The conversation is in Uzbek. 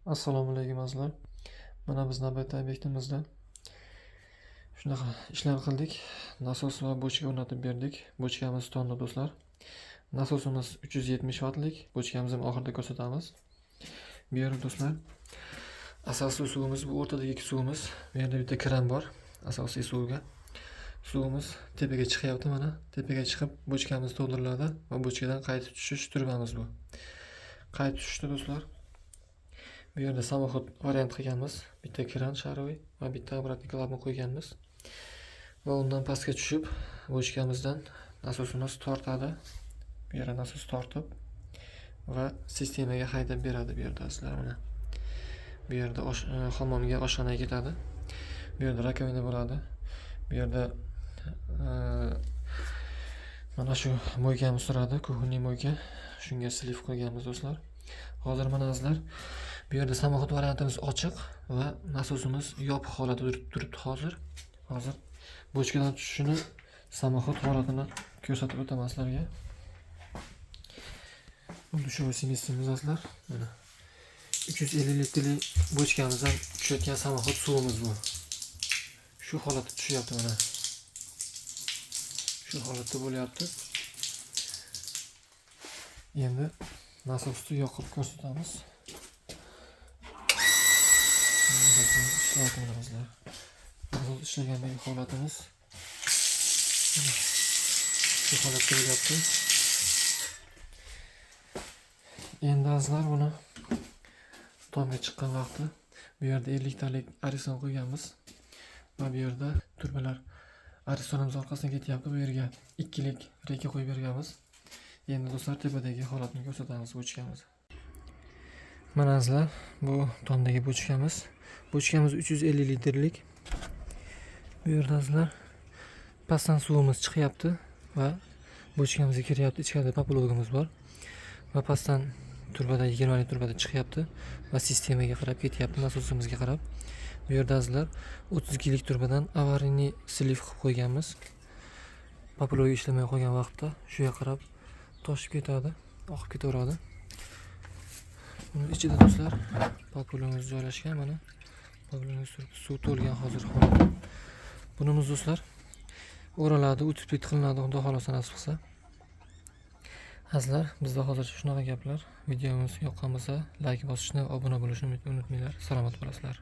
Assalomu alaykum azizlar. Mana biz navbatdagi obyektimizda shunaqa ishlar qildik. Nasos va bochka o'rnatib berdik. Bochkamiz tonni do'stlar. Nasosimiz 370 vatlik. Bochkamizni oxirida ko'rsatamiz. Bu yerda do'stlar asosiy suvimiz bu o'rtadagi suvimiz. Bu yerda bitta kran bor. Asosiy suvga. Suvimiz tepaga chiqyapti mana. Tepaga chiqib bochkamiz to'ldiriladi va bochkadan qaytib tushish turbamiz bu. Qaytib tushdi do'stlar. Bu yerda samoxod variant qilganmiz. Bitta kran sharoy va bitta obratni klapni qo'yganmiz. Va undan pastga tushib, bochkamizdan nasosimiz tortadi. Bu yerda nasos tortib va sistemaga haydab beradi bu yerda sizlar mana. Bu yerda hammomga oshxonaga ketadi. Bu yerda rakovina bo'ladi. Bu yerda mana shu mo'ykamiz turadi, kuxunniy mo'yka. Shunga sliv qo'yganmiz do'stlar. Hozir mana sizlar bu yerda samoxod variantimiz ochiq va nasosimiz yopiq holatda turibdi hozir. Hozir bochkadan tushishini samoxod holatini ko'rsatib o'taman sizlarga. Dushovой смесimiz azizlar. Mana 350 litrli bochkamizdan tushayotgan samoxod suvimiz bu. Shu holatda tushyapti mana. Shu holatda bo'lyapti. Endi nasosni yoqib ko'rsatamiz. Ishlayapmiz. Nasos ishlagandagi holatimiz shu holatda bo'lyapti. Endi azizlar buni tomga chiqqan vaqti bu yerda 50 talik arison qo'yganmiz va bu yerda turbalar arisonimiz orqasidan ketyapti. Bu yerga 2 lik reka qo'yib berganmiz. Endi do'stlar tepadagi holatni ko'rsatamiz bochkamiz. Mana azizlar, bu tomdagi bochkamiz. Bochkamiz 350 litrlik. Bu yerda azizlar pastdan suvimiz chiqyapti va bochkamizga kiryapti. Ichkarida populogimiz bor. Va pastdan turbada 20 lik turbada chiqyapti va sistemaga qarab ketyapti, nasosimizga qarab. Bu yerda azizlar 32 lik turbadan avariyni sliv qilib qo'yganmiz. Populog ishlamay qolgan vaqtda shuga qarab toshib ketadi, oqib ketaveradi. Buni ichida do'stlar populogimiz joylashgan mana. Populogimiz suv to'lgan hozir holatda. Bunimiz do'stlar o'raladi, o'tib qilinadi, xudo xolasa nasib qilsa. Azizlar, bizda hozircha shunaqa gaplar. Videomiz yoqqan bo'lsa, like bosishni, obuna bo'lishni unutmanglar. Salomat bo'lasizlar.